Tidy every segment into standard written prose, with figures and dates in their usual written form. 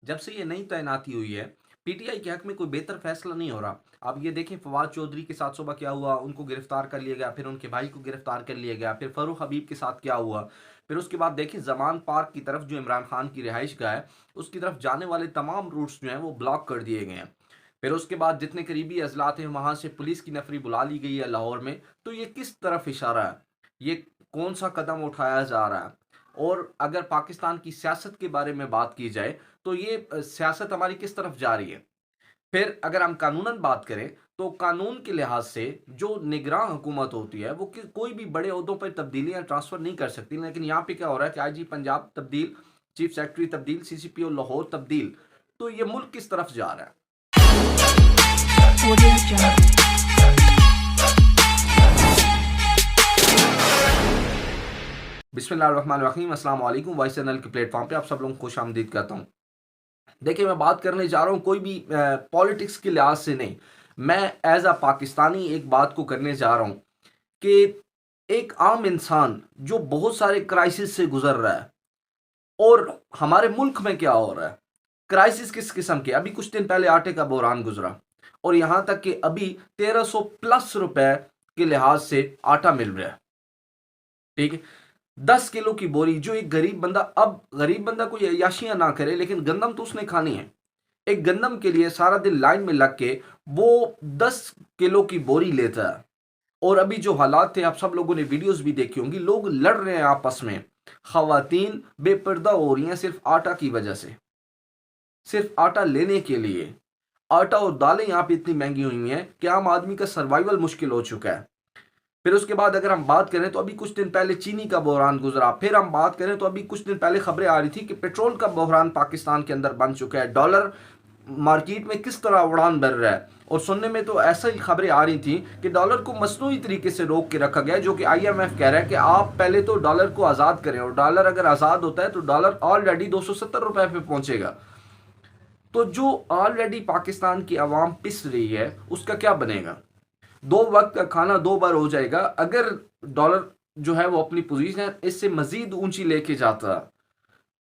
जब से ये नई तैनाती हुई है, पीटीआई के हक में कोई बेहतर फैसला नहीं हो रहा। आप ये देखें फवाद चौधरी के साथ सुबह क्या हुआ, उनको गिरफ्तार कर लिया गया, फिर उनके भाई को गिरफ्तार कर लिया गया, फिर फरूख हबीब के साथ क्या हुआ, फिर उसके बाद देखिए जमान पार्क की तरफ जो इमरान खान की रिहाइश गाह है, उसकी तरफ जाने वाले तमाम रूट्स जो हैं वो ब्लॉक कर दिए गए हैं। फिर उसके बाद जितने करीबी अजलात हैं वहां से पुलिस की नफरी बुला ली गई है लाहौर में। तो ये किस तरफ इशारा है? ये कौन सा कदम उठाया जा रहा है? और अगर पाकिस्तान की सियासत के बारे में बात की जाए तो ये सियासत हमारी किस तरफ जा रही है? फिर अगर हम कानूनन बात करें तो कानून के लिहाज से जो निगरान हुकूमत होती है वो कोई भी बड़े ओहदों पर तब्दीलियां ट्रांसफर नहीं कर सकती। लेकिन यहाँ पे क्या हो रहा है कि आईजी पंजाब तब्दील, चीफ सेक्रेटरी तब्दील, सीसीपीओ लाहौर तब्दील। तो ये मुल्क किस तरफ जा रहा है? Audio Jungle. बिस्मिल्लाहिर्रहमानिर्रहीम, अस्सलाम वालेकुम। वॉइस चैनल के प्लेटफॉर्म पे आप सब लोगों को खुश आमदीद करता हूँ। देखिए मैं बात करने जा रहा हूँ कोई भी पॉलिटिक्स के लिहाज से नहीं। मैं एज अ पाकिस्तानी एक बात को करने जा रहा हूँ कि एक आम इंसान जो बहुत सारे क्राइसिस से गुजर रहा है, और हमारे मुल्क में क्या हो रहा है, क्राइसिस किस किस्म के। अभी कुछ दिन पहले आटे का बहरान गुजरा और यहां तक कि अभी 1300 प्लस रुपए के लिहाज से आटा मिल रहा है। ठीक है, 10 किलो की बोरी जो एक गरीब बंदा, अब गरीब बंदा कोई अय्याशियां ना करे लेकिन गंदम तो उसने खानी है। एक गंदम के लिए सारा दिन लाइन में लग के वो 10 किलो की बोरी लेता है। और अभी जो हालात थे, आप सब लोगों ने वीडियोस भी देखी होंगी, लोग लड़ रहे हैं आपस में, खवातीन बेपर्दा हो रही हैं सिर्फ आटा की वजह से, सिर्फ आटा लेने के लिए। आटा और दालें यहाँ पे इतनी महंगी हुई हैं कि आम आदमी का सर्वाइवल मुश्किल हो चुका है। फिर उसके बाद अगर हम बात करें तो अभी कुछ दिन पहले चीनी का बहरान गुजरा। फिर हम बात करें तो अभी कुछ दिन पहले खबरें आ रही थी कि पेट्रोल का बहरान पाकिस्तान के अंदर बन चुका है। डॉलर मार्केट में किस तरह उड़ान भर रहा है, और सुनने में तो ऐसा ही खबरें आ रही थी कि डॉलर को मसनूई तरीके से रोक के रखा गया है, जो कि आईएमएफ कह रहा है कि आप पहले तो डॉलर को आज़ाद करें, और डॉलर अगर आज़ाद होता है तो डॉलर ऑलरेडी 270 रुपए पे पहुंचेगा। तो जो ऑलरेडी पाकिस्तान की आवाम पिस रही है उसका क्या बनेगा? दो वक्त का खाना दो बार हो जाएगा अगर डॉलर जो है वो अपनी पोजीशन इससे मजीद ऊंची लेके जाता।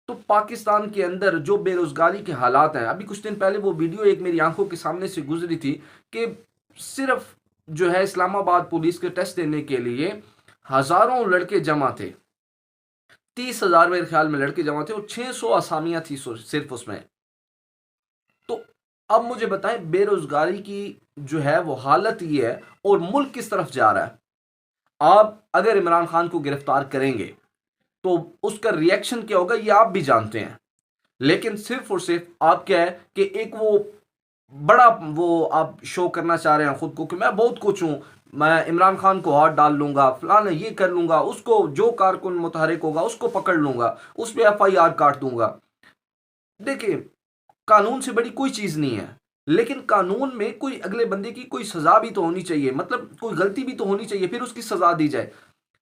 तो पाकिस्तान के अंदर जो बेरोजगारी के हालात हैं, अभी कुछ दिन पहले वो वीडियो एक मेरी आंखों के सामने से गुजरी थी कि सिर्फ जो है इस्लामाबाद पुलिस के टेस्ट देने के लिए हजारों लड़के जमा थे। 30,000 मेरे ख्याल में लड़के जमा थे और 600 आसामियां थी सिर्फ उसमें। तो अब मुझे बताएं बेरोजगारी की जो है वो हालत ये है और मुल्क किस तरफ जा रहा है। आप अगर इमरान खान को गिरफ्तार करेंगे तो उसका रिएक्शन क्या होगा ये आप भी जानते हैं। लेकिन सिर्फ और सिर्फ आप क्या है कि एक वो बड़ा वो आप शो करना चाह रहे हैं खुद को कि मैं बहुत कुछ हूं, मैं इमरान खान को हाथ डाल लूंगा, फलाना ये कर लूंगा, उसको जो कारकुन मुतहरिक होगा उसको पकड़ लूंगा, उस पर एफआईआर काट दूंगा। देखिए कानून से बड़ी कोई चीज नहीं है, लेकिन कानून में कोई अगले बंदे की कोई सजा भी तो होनी चाहिए, मतलब कोई गलती भी तो होनी चाहिए, फिर उसकी सजा दी जाए।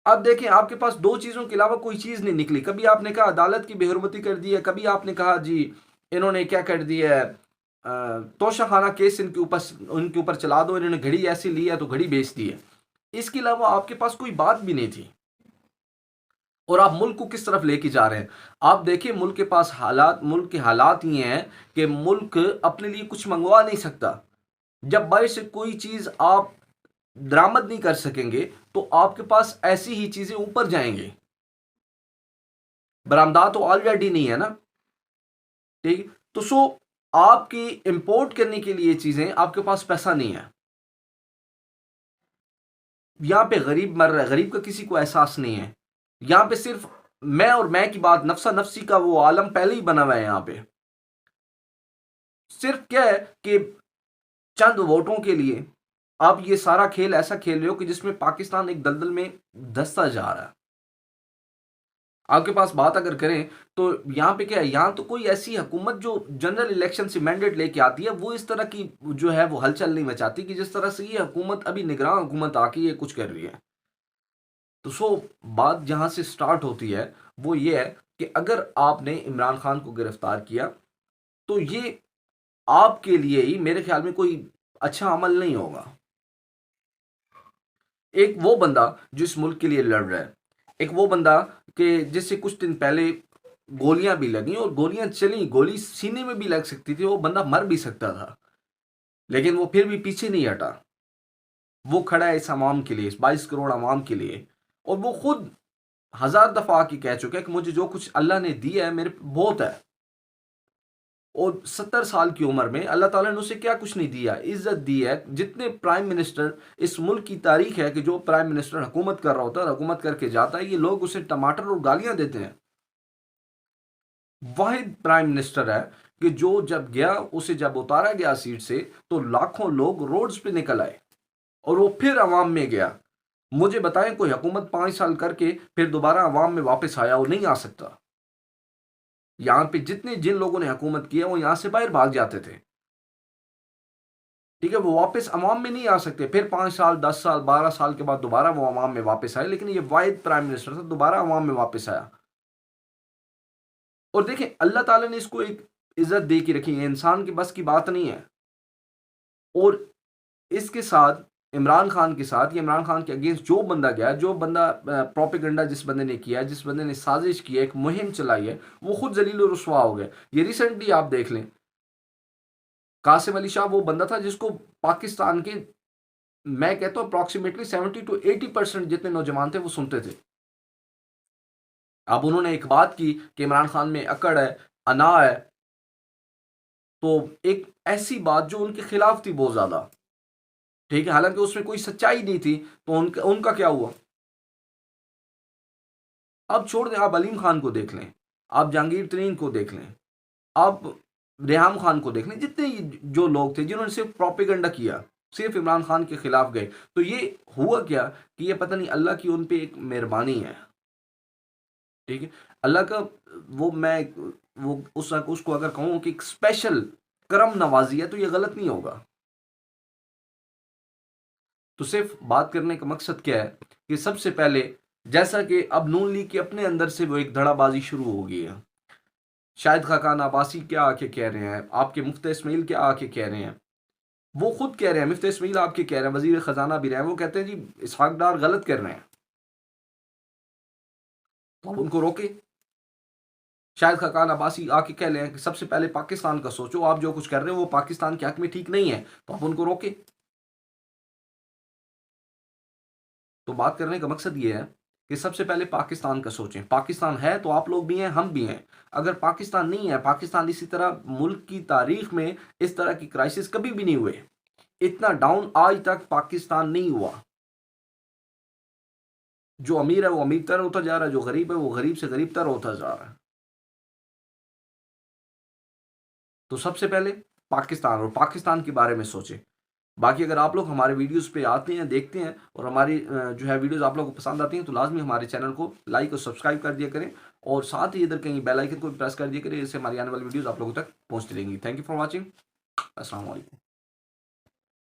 अब देखें आपके पास दो चीजों के अलावा कोई चीज नहीं निकली। कभी आपने कहा अदालत की बेहुरमती कर दी है, कभी आपने कहा जी इन्होंने क्या कर दिया है, तोशाखाना केस उनके ऊपर चला दो, इन्होंने घड़ी ऐसी ली है तो घड़ी बेच दी है। इसके अलावा आपके पास कोई बात भी नहीं थी। और आप मुल्क को किस तरफ लेके जा रहे हैं? आप देखिए मुल्क के पास हालात, मुल्क के हालात ये हैं कि मुल्क अपने लिए कुछ मंगवा नहीं सकता। जब बाहर से कोई चीज आप दरामद नहीं कर सकेंगे तो आपके पास ऐसी ही चीजें ऊपर जाएंगी। बरामदा तो ऑलरेडी नहीं है ना। ठीक, तो सो आपकी इंपोर्ट करने के लिए चीजें, आपके पास पैसा नहीं है। यहां पे गरीब मर रहा है, गरीब का किसी को एहसास नहीं है। यहां पे सिर्फ मैं और मैं की बात, नफसा नफसी का वो आलम पहले ही बना हुआ है। यहां पे सिर्फ क्या है कि चंद वोटों के लिए आप ये सारा खेल ऐसा खेल रहे हो कि जिसमें पाकिस्तान एक दलदल में धंसता जा रहा है। आपके पास बात अगर करें तो यहाँ पे क्या है, यहाँ तो कोई ऐसी हुकूमत जो जनरल इलेक्शन से मैंडेट लेके आती है वो इस तरह की जो है वो हलचल नहीं मचाती कि जिस तरह से ये हुकूमत अभी निगरान हुकूमत आके ये कुछ कर रही है। तो सो बात जहाँ से स्टार्ट होती है वो ये है कि अगर आपने इमरान खान को गिरफ्तार किया तो ये आपके लिए ही मेरे ख्याल में कोई अच्छा अमल नहीं होगा। एक वो बंदा जो इस मुल्क के लिए लड़ रहा है, एक वो बंदा कि जिससे कुछ दिन पहले गोलियां भी लगी और गोलियां चली, गोली सीने में भी लग सकती थी, वो बंदा मर भी सकता था, लेकिन वो फिर भी पीछे नहीं हटा। वो खड़ा है इस अवाम के लिए, इस 22 करोड़ अवाम के लिए। और वो खुद हजार दफा आके कह चुका है कि मुझे जो कुछ अल्लाह ने दिया है मेरे बहुत है। और 70 साल की उम्र में अल्लाह ताला ने उसे क्या कुछ नहीं दिया, इज्जत दी है। जितने प्राइम मिनिस्टर इस मुल्क की तारीख है कि जो प्राइम मिनिस्टर हुकूमत कर रहा होता है, हुकूमत करके जाता है, ये लोग उसे टमाटर और गालियां देते हैं। वाहिद प्राइम मिनिस्टर है कि जो जब गया, उसे जब उतारा गया सीट से, तो लाखों लोग रोड्स पे निकल आए और वो फिर अवाम में गया। मुझे बताएं कोई हुकूमत 5 साल करके फिर दोबारा अवाम में वापस आया? वो नहीं आ सकता। यहां पे जितने जिन लोगों ने हुकूमत किया वो यहां से बाहर भाग जाते थे, ठीक है, वो वापस अवाम में नहीं आ सकते। फिर 5 साल, 10 साल, 12 साल के बाद दोबारा वो अवाम में वापस आए, लेकिन ये वाहिद प्राइम मिनिस्टर था दोबारा अवाम में वापस आया। और देखें, अल्लाह ताला ने इसको एक इज्जत दे के रखी है, इंसान के बस की बात नहीं है। और इसके साथ इमरान खान के साथ, या इमरान खान के अगेंस्ट जो बंदा गया, जो बंदा प्रोपेगेंडा जिस बंदे ने किया, जिस बंदे ने साजिश की है, एक मुहिम चलाई है, वो खुद जलील और रुसवा हो गया। ये रिसेंटली आप देख लें, कासिम अली शाह वो बंदा था जिसको पाकिस्तान के, मैं कहता हूं अप्रॉक्सीमेटली 70 to 80% जितने नौजवान थे वो सुनते थे। अब उन्होंने एक बात की कि इमरान खान में अकड़ है, अना है, तो एक ऐसी बात जो उनके खिलाफ थी बहुत ज्यादा, ठीक है, हालांकि उसमें कोई सच्चाई नहीं थी, तो उनका उनका क्या हुआ? अब छोड़ दें, आप अलीम खान को देख लें, आप जहांगीर तरीन को देख लें, आप रेहाम खान को देख लें, जितने जो लोग थे जिन्होंने सिर्फ प्रोपेगेंडा किया, सिर्फ इमरान खान के खिलाफ गए, तो ये हुआ क्या कि ये पता नहीं अल्लाह की उन पे एक मेहरबानी है, ठीक है, अल्लाह का वो मैं वो उसको अगर कहूँ कि एक स्पेशल करम नवाजी है, तो ये गलत नहीं होगा। तो सिर्फ बात करने का मकसद क्या है कि सबसे पहले, जैसा कि अब नून लीग के अपने अंदर से वो एक धड़ाबाजी शुरू हो गई है। शाहिद खाकान अब्बासी क्या आके कह रहे हैं, आपके मुफ्ती इस्माइल क्या आके कह रहे हैं, वो खुद कह रहे हैं, मुफ्ती इस्माइल आपके कह रहे हैं, वजीर खजाना भी रहे हैं, वो कहते हैं जी इसहाक डार गलत कर रहे हैं, तो आप उनको रोके। शाहिद खाकान अब्बासी आके कह रहे हैं कि सबसे पहले पाकिस्तान का सोचो, आप जो कुछ कर रहे हो वो पाकिस्तान के हक में ठीक नहीं है, तो आप उनको रोके। तो बात करने का मकसद ये है कि सबसे पहले पाकिस्तान का सोचें। पाकिस्तान है तो आप लोग भी हैं, हम भी हैं। अगर पाकिस्तान नहीं है, पाकिस्तान इसी तरह, मुल्क की तारीख में इस तरह की क्राइसिस कभी भी नहीं हुए, इतना डाउन आज तक पाकिस्तान नहीं हुआ। जो अमीर है वो अमीर तर होता जा रहा है, जो गरीब है वो गरीब से गरीब तर होता जा रहा है। तो सबसे पहले पाकिस्तान और पाकिस्तान के बारे में सोचें। बाकी अगर आप लोग हमारे वीडियोस पे आते हैं, देखते हैं, और हमारी जो है वीडियोस आप लोगों को पसंद आती हैं, तो लाजमी हमारे चैनल को लाइक और सब्सक्राइब कर दिया करें, और साथ ही इधर कहीं बेल आइकन को भी प्रेस कर दिया करें, इससे हमारी आने वाली वीडियोस आप लोगों तक पहुंचती रहेंगी। Thank you for watching. अस्सलाम वालेकुम।